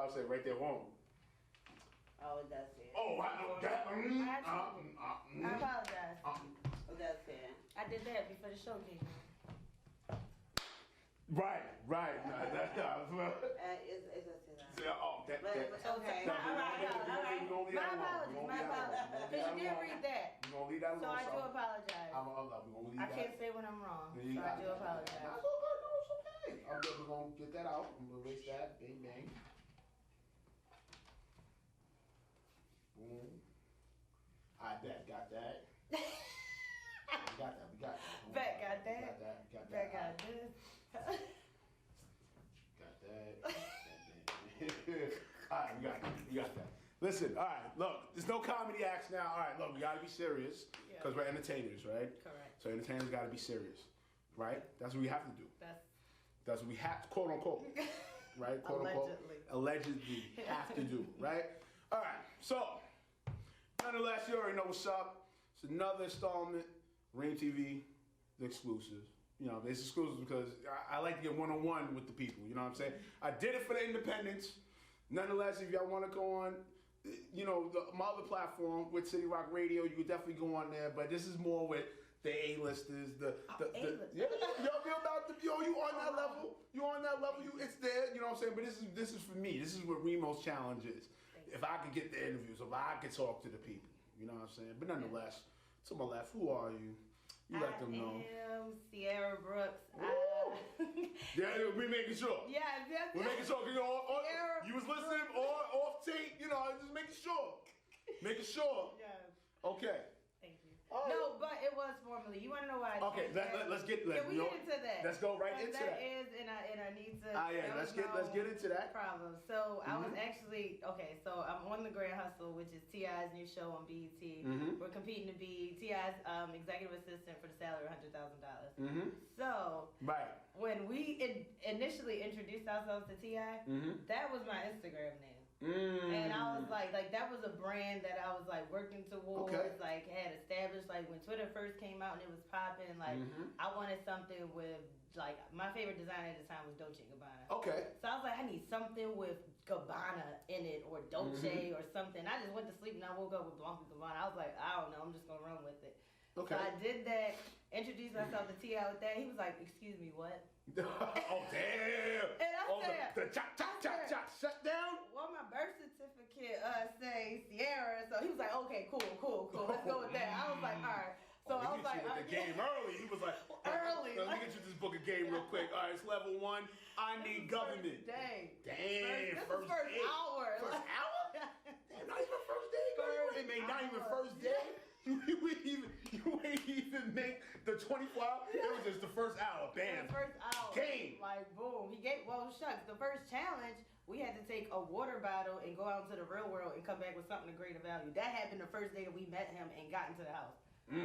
I'll say right there wrong. Oh, it does say it. Oh, I apologize. It does say it. I did that before the show came on. Right. No, that's not well. It's a sit Okay. Okay. My apologies. Because you did read that. We're going to leave that alone. So I do apologize. We're going to leave I that. can't say when I'm wrong. So I do apologize. That's okay. No, it's okay. We're going to get that out. I'm going to erase that. Bang, bang. Boom. I bet. Got that. We got that. Bet got that. Got this. Got that. All right, we got that. Listen, all right, look, there's no comedy acts now. All right, look, we got to be serious because we're entertainers, right? Correct. So entertainers got to be serious, right? That's what we have to do. That's what we have to, quote unquote, right? Quote unquote. Allegedly have to do, right? All right, so nonetheless, you already know what's up. It's another installment, ReemTV, the exclusives. You know, it's exclusive because I like to get one-on-one with the people, you know what I'm saying? I did it for the independents. Nonetheless, if y'all want to go on, you know, my other platform with City Rock Radio, you could definitely go on there, but this is more with the A-listers, you on that level. You on that level, it's there, you know what I'm saying? But this is for me. This is what Remo's challenge is. If I could get the interviews, if I could talk to the people, you know what I'm saying? But nonetheless, to my left, who are you? You let them know. I am Sierra Brooks. Yeah, we making sure. Yeah, we're making sure. You was listening or off tape, you know, just making sure. Making sure. Yeah. Okay. Thank you. No, but it was formerly. You want to know why? Okay, let's get. Can we get into that? Let's go right into that. That is, and I need to. Let's get into that problem. So I was actually So I'm on the Grand Hustle, which is T.I.'s new show on BET. We're competing to be T.I.'s executive assistant for the salary of $100,000. So when we initially introduced ourselves to T.I., that was my Instagram name. And I was like that was a brand that I was like working towards, like had established, like when Twitter first came out and it was popping, like I wanted something with, like, my favorite designer at the time was Dolce & Gabbana. Okay. So I was like, I need something with Gabbana in it, or Dolce or something. I just went to sleep and I woke up with Blanca Gabbana. I was like, I don't know, I'm just gonna run with it. Okay. So I did that, introduced myself to T.I. with that. He was like, excuse me, what? Oh, damn. And I said, the chop, shut down? Well, my birth certificate say Sierra. So he was like, okay, cool. Let's go with that. I was like, all right. So I was like, the game early. He was like, early. Let me get you this book of game real quick. All right, it's level 1. I need government. Damn. First hour. First hour? Damn, not even first day. Not even first day. You ain't even make the 24 hours. It was just the first hour. Bam. The first hour. Game. Like, boom. Shucks. The first challenge, we had to take a water bottle and go out into the real world and come back with something of greater value. That happened the first day that we met him and got into the house.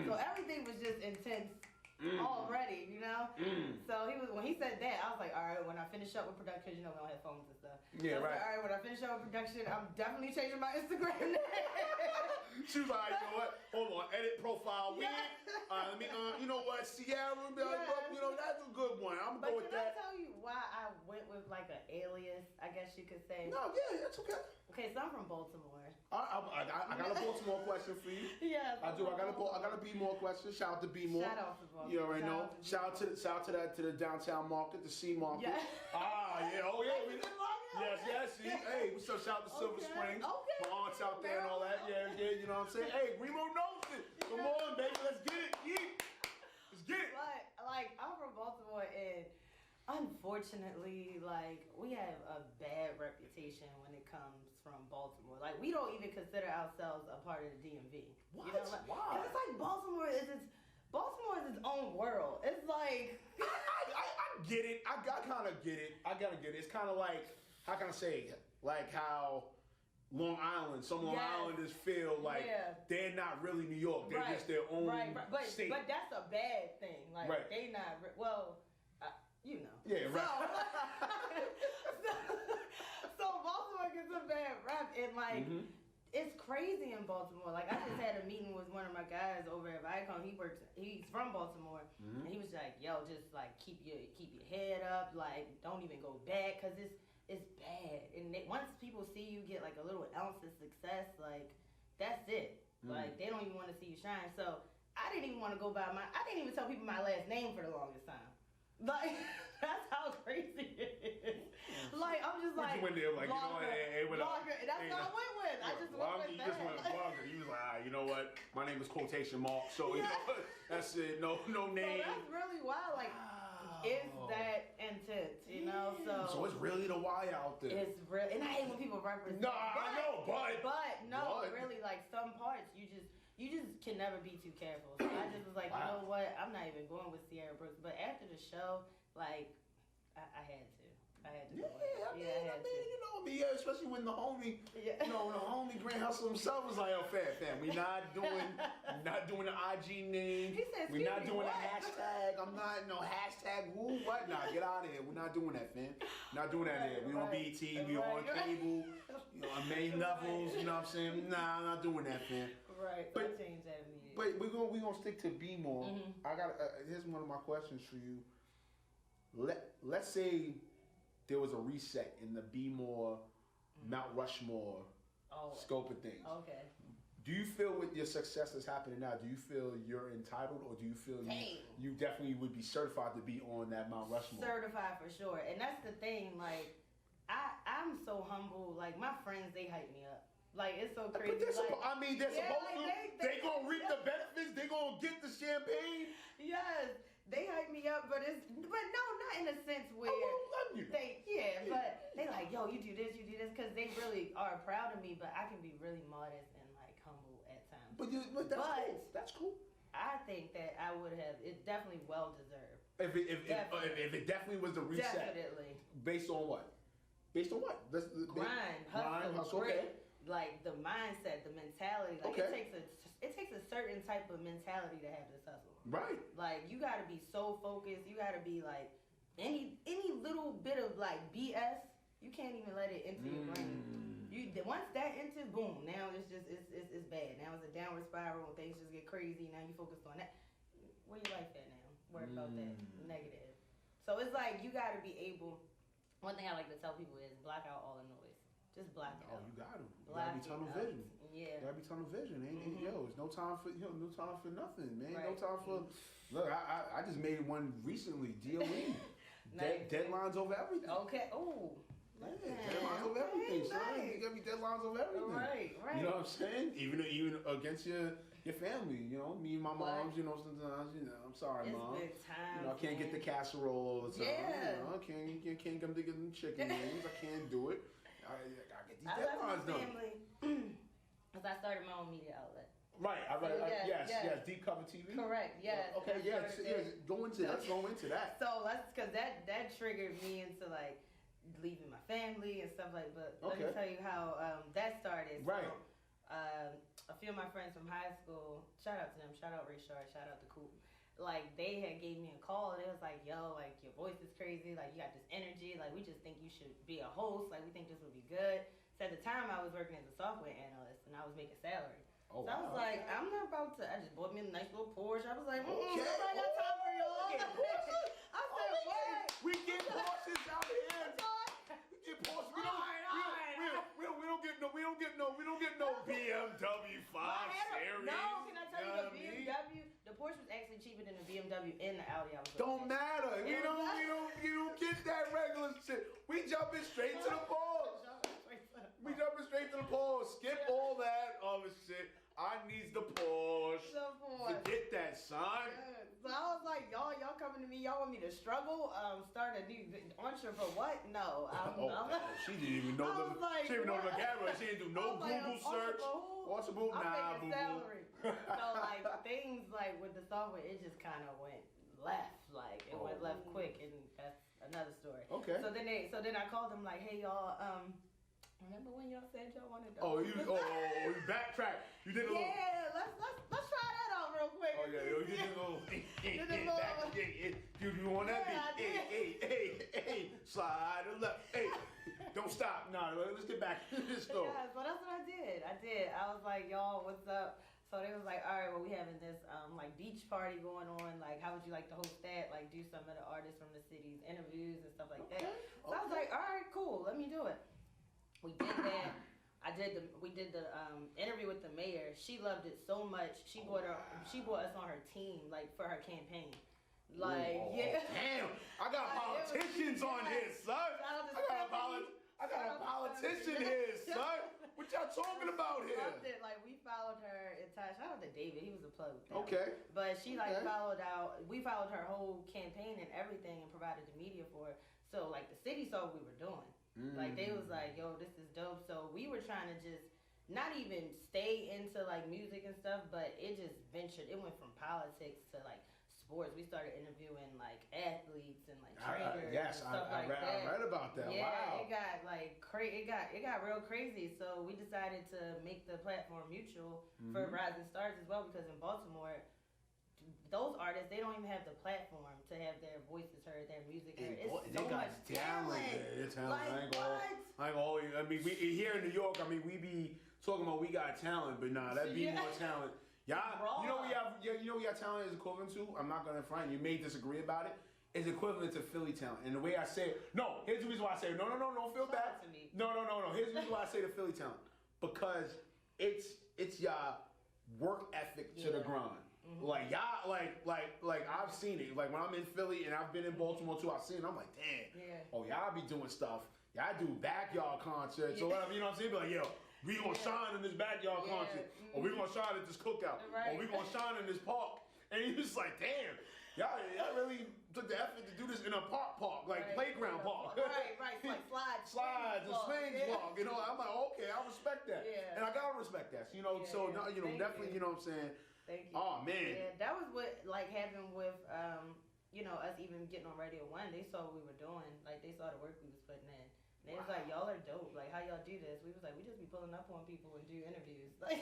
So everything was just intense already, you know? So when he said that, I was like, all right, when I finish up with production, because you know we don't have phones and stuff. Yeah, so right. All right, when I finish up with production, I'm definitely changing my Instagram name. She was like, you know what? Hold on, edit profile. Let me, you know what? Sierra, you know, that's a good one. I'm going with that. But can I tell you why I went with like an alias, I guess you could say? No, yeah, that's okay. Okay, so I'm from Baltimore. I got a Baltimore question for you. Yeah, I do. I got a B-more question. Shout out to B-more. Shout out to Baltimore. You already know. Shout out to the downtown market, the C market. Yeah. Oh yeah. Yes. See, hey, what's up? Shout out to Silver Springs. Okay. My aunts out there and all that. Yeah. You know what I'm saying? Hey, Remo knows it. Come on, baby. Let's get it. Yeah. Let's get it. But like, I'm from Baltimore, and unfortunately, like, we have a bad reputation when it comes from Baltimore. Like, we don't even consider ourselves a part of the DMV. What? You know, like, why? Because it's like Baltimore is its own world. It's like I get it. I kind of get it. I gotta get it. It's kind of like, how can I say it? Like how Long Islanders feel like they're not really New York. They're just their own state. But that's a bad thing. Like they not you know. Yeah, right. So Baltimore gets a bad rap, and like it's crazy in Baltimore. Like, I just had a meeting with one of my guys over at Viacom. He's from Baltimore, and he was like, "Yo, just like keep your head up. Like, don't even go back, cause it's bad. And once people like a little ounce of success, like that's it. Like they don't even want to see you shine. So I didn't even want to go by I didn't even tell people my last name for the longest time. Like that's how crazy it is. Like I'm just like, you went there like, Blogger, hey, Blogger. That's what I went with. I just went with that. You just went Blogger. You was like, you know what? My name is quotation mark. So you know, that's it. No name. So that's really wild. Like, it's that intense, you know? So it's really the why out there. It's real, and I hate when people represent. No, I know, but really, like some parts, you just can never be too careful. So I just was like, you know what? I'm not even going with Sierra Brooks. But after the show, like, I had to. I had to. Especially when the homie, the homie Grand Hustle himself was like, "Oh, fam, we not doing the IG name. He said, we're not doing a hashtag. I'm not hashtag woo what? Nah, get out of here. We're not doing that, fam. Not doing that here. We on BT, we on cable, on main levels. You know what I'm saying? Nah, I'm not doing that, fam. Right. But I changed that immediately. But we're gonna stick to Be More. I got here's one of my questions for you. Let's say there was a reset in the Be More, Mount Rushmore scope of things. Okay. Do you feel with your success that's happening now, do you feel you're entitled, or do you feel you definitely would be certified to be on that Mount Rushmore? Certified for sure. And that's the thing, like, I'm so humble. Like, my friends, they hype me up. Like, it's so crazy. They're supposed to. They gonna reap the benefits. They gonna get the champagne. Yes. They hype me up, but no, not in a sense where but they like, yo, you do this, because they really are proud of me, but I can be really modest and like humble at times. But that's cool. I think that I would have, it's definitely well deserved. If it definitely was the reset. Definitely. Based on what? Grind, hustle, grit. Like the mindset, the mentality. Like it takes a certain type of mentality to have this hustle. Right. Like you gotta be so focused. You gotta be like any little bit of like BS, you can't even let it into your brain. Once that enters, boom. Now it's bad. Now it's a downward spiral and things just get crazy. Now you focused on that. Where you like that now? Worry about that negative. So it's like you gotta be able. One thing I like to tell people is block out all the noise. Just block it out. Oh, you got to. You gotta be tunnel vision. Yeah. You gotta be tunnel vision. It's no time for no time for nothing, man. Right. No time for. Look, I just made one recently. DOE. Deadlines over everything. Okay. Oh. Deadlines over everything, son. You gotta be deadlines over everything. Right. You know what I'm saying? Even against your family. You know, me and my moms. You know, sometimes. You know, I'm sorry, Mom. It's been time. You know, I can't get the casserole all the time. Yeah. You know, I can't come to get the chicken wings. I can't do it. I get these deadlines done. Because I started my own media outlet. Right. Yes. Deep Cover TV. Correct. Yes. Okay. Yes. Go into that. So because that triggered me into like leaving my family and stuff like. But let me tell you how that started. Right. So, a few of my friends from high school. Shout out to them. Shout out Richard. Shout out to Coop. Like they had gave me a call and it was like, yo, like your voice is crazy, like you got this energy, like we just think you should be a host, like we think this would be good. So at the time I was working as a software analyst and I was making salary. So I was like, I'm not about to. I just bought me a nice little Porsche. I was like, I got time for y'all. I said, what? We get Porsches out here. We get Porsches. We don't get no BMW 5 Series. No, can I tell you the BMW? The Porsche was actually cheaper than the BMW and the Audi I was Don't matter. We don't get that regular shit. We jumping straight to the Porsche. Skip all that other shit. I needs the Porsche. Forget that, son. So I was like, y'all coming to me. Y'all want me to struggle? Start a new entrepreneur? What? No. She didn't even know she didn't even know the camera. She didn't do no Google search. Possible? Nah, boo. So like things like with the software, it just kind of went left. Like it went left quick, and that's another story. Okay. So then I called them like, hey y'all, remember when y'all said y'all wanted to? You backtrack. You did a little. Yeah, let's try that out real quick. Oh yeah, you did a little. You want that beat? Hey, slide to the left. Hey, don't stop. No, let's get back to this story. Yeah, so that's what I did. I was like, y'all, what's up? So they was like, all right, well, we having this like beach party going on. Like, how would you like to host that? Like, do some of the artists from the city's interviews and stuff like that. So I was like, all right, cool, let me do it. We did that. I we did the interview with the mayor. She loved it so much. She brought us on her team, like for her campaign. Like, damn, I got politicians on here, son. I got a politician here, son. What y'all talking about here? Loved it. Like, we followed her entire. Shout out to David. He was a plug. Okay. But she we followed her whole campaign and everything and provided the media for it. So like the city saw what we were doing. Like they was like, yo, this is dope. So we were trying to just not even stay into like music and stuff, but it just ventured. It went from politics to like sports. We started interviewing like athletes and like trainers and stuff like that. I read about that. Yeah, wow. it got like it got real crazy. So we decided to make the platform mutual for rising stars as well, because in Baltimore, those artists, they don't even have the platform to have their voices heard, their music heard. It's so much talent. It's talent. Like, I mean, we here in New York. I mean, we be talking about we got talent, but nah, that be more talent. Y'all, you know we have talent is equivalent to. I'm not gonna front. You may disagree about it. It's equivalent to Philly talent, and the way I say it. No, here's the reason why I say it. No, don't feel bad. No. Here's the reason why I say the Philly talent, because it's y'all work ethic to the grind. Like y'all, like I've seen it. Like when I'm in Philly and I've been in Baltimore too, I've seen it. I'm like, damn. Yeah. Oh, y'all be doing stuff. Y'all do backyard concerts or whatever. You know what I'm saying? Be like, yo. We gonna shine in this backyard concert, or we gonna shine at this cookout, or we gonna shine in this park. And you just like, damn, y'all really took the effort to do this in a park, like playground park. Right, like slides and swings park. You know, I'm like, okay, I respect that, and I gotta respect that. You know, definitely, you know what I'm saying. Thank you. Oh man, yeah, that was what like happened with us even getting on Radio 1. They saw what we were doing, like they saw the work we was putting in. They was like, y'all are dope. Like, how y'all do this? We was like, we just be pulling up on people and do interviews. Like,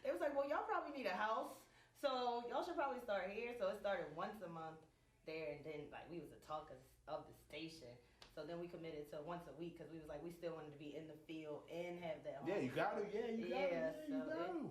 they was like, well, y'all probably need a house, so y'all should probably start here. So it started once a month there, and then like we was the talk of the station. So then we committed to once a week because we was like, we still wanted to be in the field and have that home. Yeah, you got to. Yeah, you got to.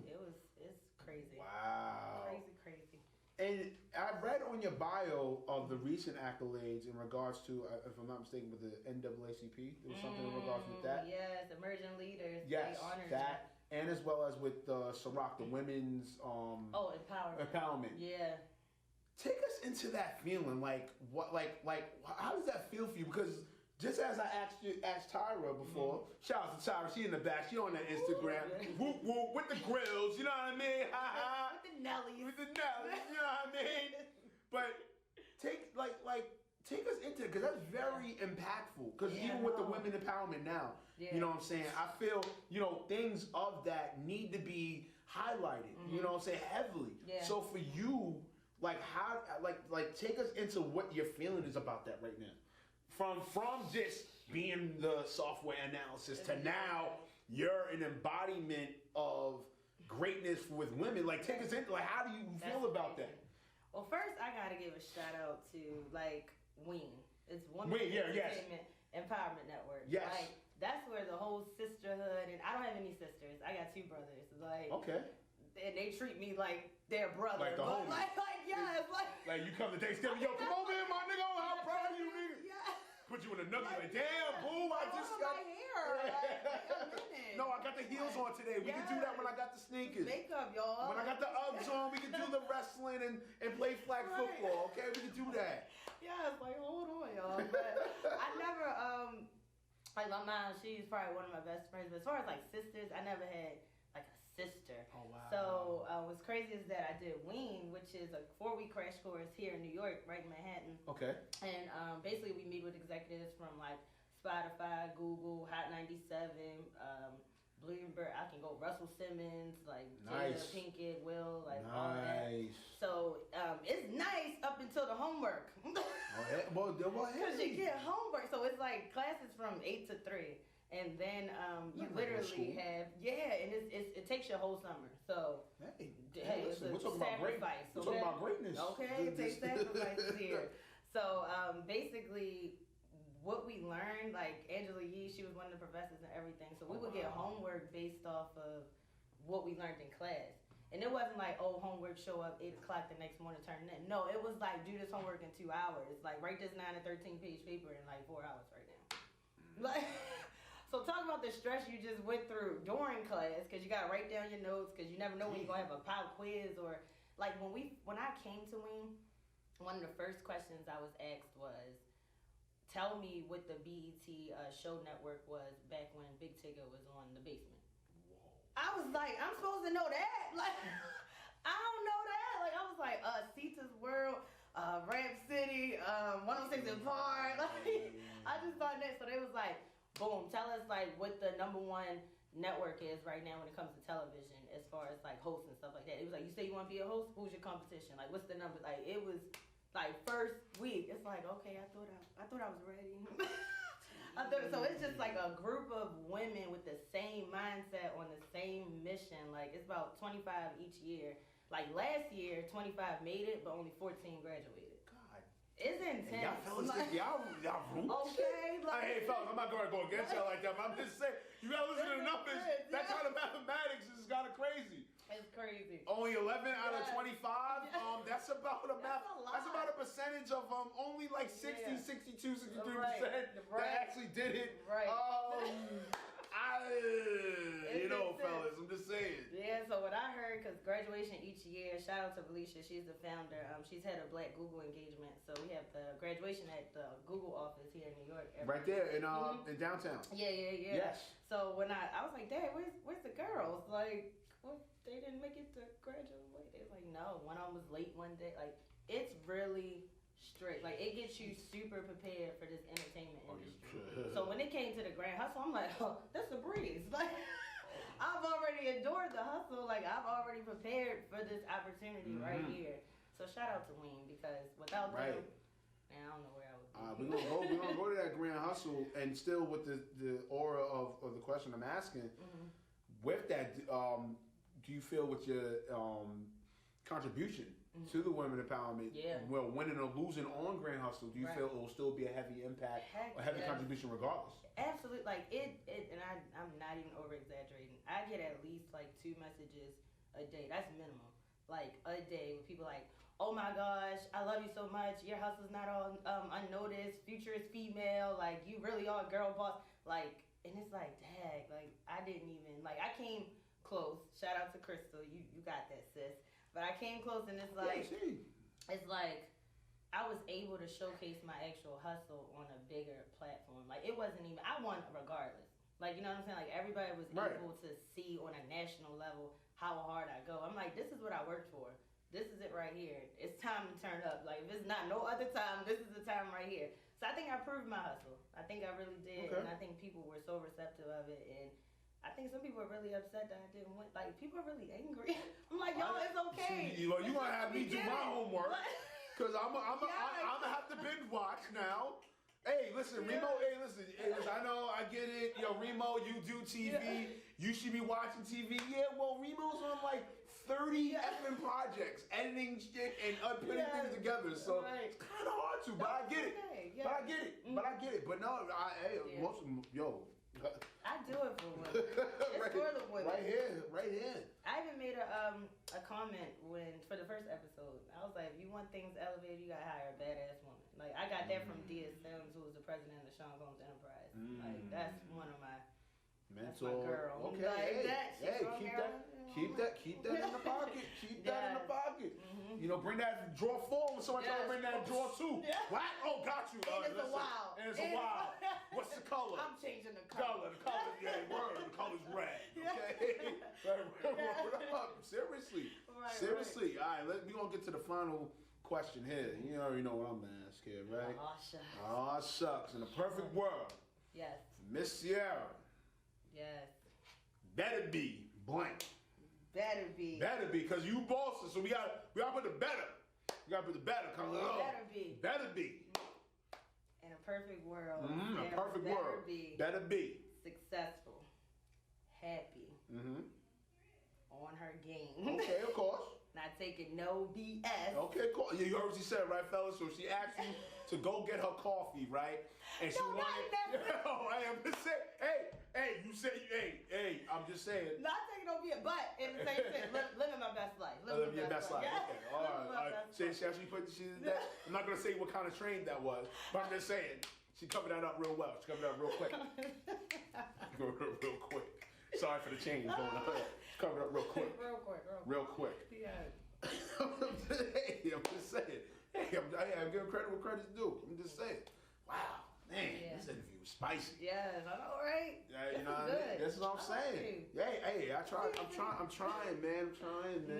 It's crazy. Wow. Crazy. And I read on your bio of the recent accolades in regards to, if I'm not mistaken, with the NAACP. There was something in regards with that. Yes, emerging leaders. Yes, that, and as well as with the Ciroc, the women's empowerment. Yeah. Take us into that feeling. Like what? Like how does that feel for you? Because just as I asked Tyra before, shout out to Tyra, she in the back, she on that Instagram, whoop whoop with the grills, you know what I mean? Ha ha. With the Nellies, you know what I mean? But take us into it, because that's very impactful. Because even with the women empowerment now, you know what I'm saying? I feel, things of that need to be highlighted, you know what I'm saying, heavily. Yeah. So for you, how take us into what your feeling is about that right now. From just being the software analysis to now you're an embodiment of greatness with women. Like, take us into, how do you feel about that? Well, first I gotta give a shout out to WEEM. It's Women Entertainment Empowerment Network. Yes. That's where the whole sisterhood, and I don't have any sisters. I got 2 brothers. Okay. And they treat me like their brother. Like the homie. Like you come to Thanksgiving, yo, come over here, my nigga. I'm proud of you, nigga. Yeah. Put you in a nugget, like, damn, boo, I just got my hair. No, I got the heels on today. We can do that when I got the sneakers. Makeup, y'all. When I got the Uggs on, we can do the wrestling and play flag football. Okay, we can do that. Yeah, it's like, hold on, y'all. But I never, my mom, she's probably one of my best friends. But as far as sisters, I never had a sister. Oh, wow. So what's crazy is that I did WEEM, which is a 4-week crash course here in New York, right in Manhattan. Okay. And basically we meet with executives from Spotify, Google, Hot 97, Bloomberg. I can go Russell Simmons, Jada Pinkett, Will, all that. So it's nice up until the homework. Because you get homework. So it's classes from 8 to 3. And then you literally have, and it takes your whole summer. So, listen, we're talking about sacrifice. We're talking about greatness. Okay, it takes sacrifices here. So, basically, what we learned, Angela Yee, she was one of the professors and everything. So we would get homework based off of what we learned in class. And it wasn't homework, show up 8 o'clock the next morning, turn it in. No, it was do this homework in 2 hours. Write this 9 and 13 page paper in 4 hours right now. So So talk about the stress you just went through during class, because you got to write down your notes, because you never know when you're going to have a pop quiz, or like when I came to Wing, one of the first questions I was asked was, tell me what the BET show network was back when Big Tigger was on The Basement. Whoa. I was like, I'm supposed to know that? Like, I don't know that. Like, I was like, Sita's World, Rap City, 106 and Park. Like, I just thought that. So they was like, boom, tell us like what the #1 network is right now when it comes to television as far as like hosts and stuff like that. It was like, you say you want to be a host? Who's your competition? Like, what's the number? Like, it was like first week. It's like, okay, I thought I was ready. So it's just like a group of women with the same mindset on the same mission. Like, it's about 25 each year. Like last year, 25 made it, but only 14 graduated. God. It's intense. Hey, y'all fellas think y'all rude. Okay. Like, hey, fellas, I'm not going to go against y'all like that, but I'm just saying, you got to listen to the numbers. That kind of mathematics is kind of crazy. It's crazy. Only 11 out of 25. That's about that's about a percentage of only like 60, 62, 63% that actually did it. Right. Fellas, I'm just saying. Yeah, so what I heard, because graduation each year, shout out to Felicia, she's the founder. She's had a Black Google engagement. So we have the graduation at the Google office here in New York. Right there in downtown. Yeah. Yes. So when I was like, Dad, where's the girls? Like, well, they didn't make it to graduate. They was like, no, one of them was late one day. Like, it's really strict. Like, it gets you super prepared for this entertainment industry. So when it came to the Grand Hustle, I'm like, oh, that's a breeze. Like, I've already endured the hustle. Like, I've already prepared for this opportunity right here. So shout out to Wing, because without them, man, I don't know where I would be. We're gonna go to that Grand Hustle, and still with the aura of the question I'm asking. With that, do you feel with your contribution to the women empowerment, well, winning or losing on Grand Hustle, do you feel it will still be a heavy impact, a heavy contribution regardless? Absolutely. Like, and I'm not even over exaggerating. I get at least like 2 messages a day. That's minimum. Like, a day with people like, oh my gosh, I love you so much. Your hustle's not all unnoticed. Future is female. Like, you really are a girl boss. Like, and it's like, dang, like, I didn't even, like, I came close. Shout out to Crystal. You got that, sis. But I came close, and it's like, it's like I was able to showcase my actual hustle on a bigger platform. Like, it wasn't even, I won regardless. Like, you know what I'm saying? Like, everybody was able to see on a national level how hard I go. I'm like, this is what I worked for. This is it right here. It's time to turn up. Like, if it's not no other time, this is the time right here. So I think I proved my hustle. I think I really did. And I think people were so receptive of it. And I think some people are really upset that I didn't win. Like, people are really angry. I'm like, y'all, it's okay. You gonna have me do my homework, because I'm gonna have to binge watch now. Hey, listen, Remo. Hey, listen. I know, I get it. Yo, Remo, you do TV. You should be watching TV. Yeah, well, Remo's on like 30 effing projects, editing shit and putting things together. So it's kind of hard to, but I get it. But I get it. But no, most of them, I do it for women. It's for the women. Right here. I even made a comment for the first episode. I was like, if you want things elevated, you gotta hire a badass woman. Like, I got that from D.S. Sims, who was the president of Sean Combs Enterprise. Like, that's one of my mentor. That's my girl. Okay, like, keep that in the pocket. Keep that in the pocket. You know, bring that drawer 4 when someone trying to bring that drawer 2. What? Oh, got you. And it's a while. And it's a while. What's the color? I'm changing the color. The color, the color's red. Okay? Word up. Seriously. Seriously. All right, we're going to get to the final question here. You already know what I'm going to ask here, right? Aw, shucks. Aw, shucks. In a perfect world. Yes. Miss Cierra. Yes. Better be blank. Better be, because you bosses. So we gotta put the better. We gotta put the better. Better be. In a perfect world. A perfect world. Better be successful, happy, on her game. Okay, of course. Not taking no BS. Okay, cool. You heard what she said, right, fellas? So she asked you to go get her coffee, right? And she wanted. I'm just saying. Hey, you said, hey, I'm just saying. Not taking no BS, but in the same sense, living my best life. Living your best life. Okay, all right. She actually put that. I'm not gonna say what kind of train that was, but I'm just saying. She covered that up real well. She covered that up real quick. Go real quick. Sorry for the change going up. Cover it up real quick. Real quick. Yeah. Hey, I'm just saying. Hey, I'm giving credit where credit's due. I'm just saying. Wow, man, this interview was spicy. Yes, I know, right? Yeah, you know what I mean? That's what I'm saying. Hey, I'm trying, man.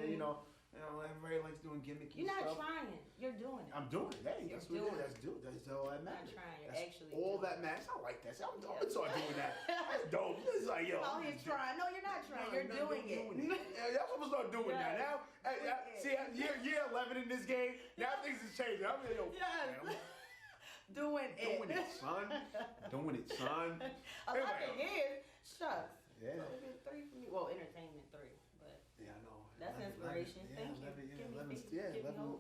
You know, everybody likes doing gimmicky stuff. You're not trying. You're doing it. I'm doing it. Hey, that's what it is. That's all that matters. You're not trying. You're actually all that matters. I like that. I'm doing that. That's dope. It's like, yo. Oh, he's trying. No, you're not trying. You're doing it. Yeah, that's what I'm gonna start doing now. See, year 11 in this game. Now things is changing. I'm like, yo. Yes. Doing it, son. Doing it, son. A lot of years. Shucks. Yeah. So 3 for me. Well, entertainment 3, but yeah, I know. That's inspiration. Thank you.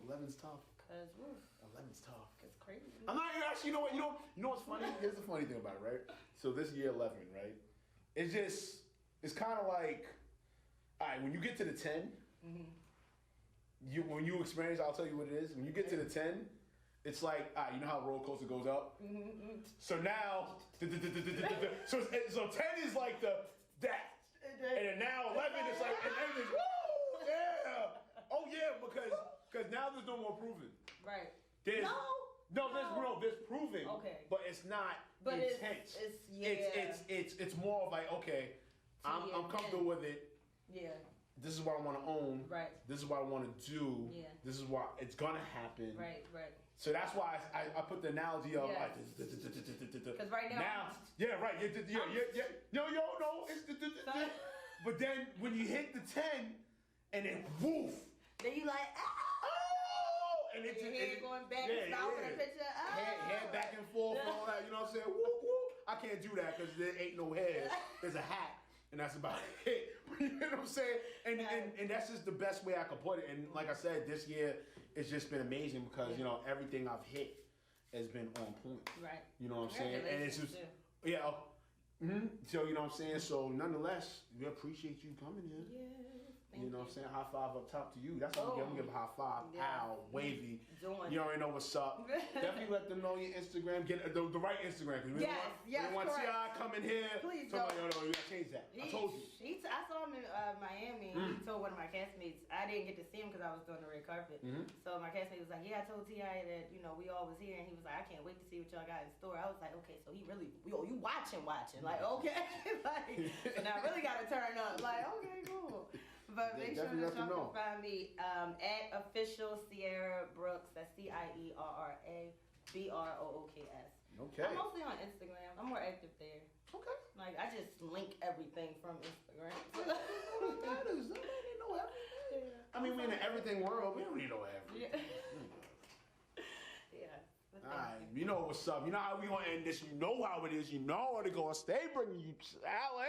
11's tough. Cause 11's tough. It's crazy. I'm not actually. You know what's funny? Here's the funny thing about it, right? So this year 11, right? It's kind of like, all right, when you get to the 10, when you experience, I'll tell you what it is. When you get to the 10. It's like, you know how a roller coaster goes up? So now, so 10 is like that. And then now 11 is like, and everything's, woo, yeah. Oh yeah, because now there's no more proving. Right. There's proving. Okay. But it's not intense. It's more of like, okay, I'm comfortable with it. Yeah. This is what I want to own. Right. This is what I want to do. Yeah. This is what it's gonna happen. Right. So that's why I put the analogy of like because right now right. No, it's but then when you hit the 10 and then woof, then you like and it's your head going back and forth in the picture. Head back and forth and all that. You know what I'm saying? Whoop whoop. I can't do that because there ain't no hair. There's a hat. And that's about it. You know what I'm saying? And that's just the best way I could put it. And like I said, this year it's just been amazing because everything I've hit has been on point. Right. You know what I'm saying? And it's just So you know what I'm saying? So nonetheless, we appreciate you coming here. Yeah. You know what I'm saying? High five up top to you. That's what I'm gonna give a high five. Pow, wavy. You already know what's up. Definitely let them know your Instagram. Get the right Instagram. We want T.I. come in here. Please don't. You gotta change that. I told you. I saw him in Miami. He told one of my castmates. I didn't get to see him because I was doing the red carpet. So my castmate was like, "Yeah, I told T.I. that we all was here," and he was like, "I can't wait to see what y'all got in store." I was like, "Okay, so he really, you watching, like okay, so now I really got to turn up, like okay, cool." But make sure that y'all can find me at official Cierra Brooks. That's CIERRA BROOKS. Okay. I'm mostly on Instagram. I'm more active there. Okay. Like I just link everything from Instagram. Nobody know everything. I mean, we're in the everything world. We don't need no everything. Yeah. Alright, you know what's up. You know how we gonna end this. You know how it is. You know where to go. Stay bringing you salad.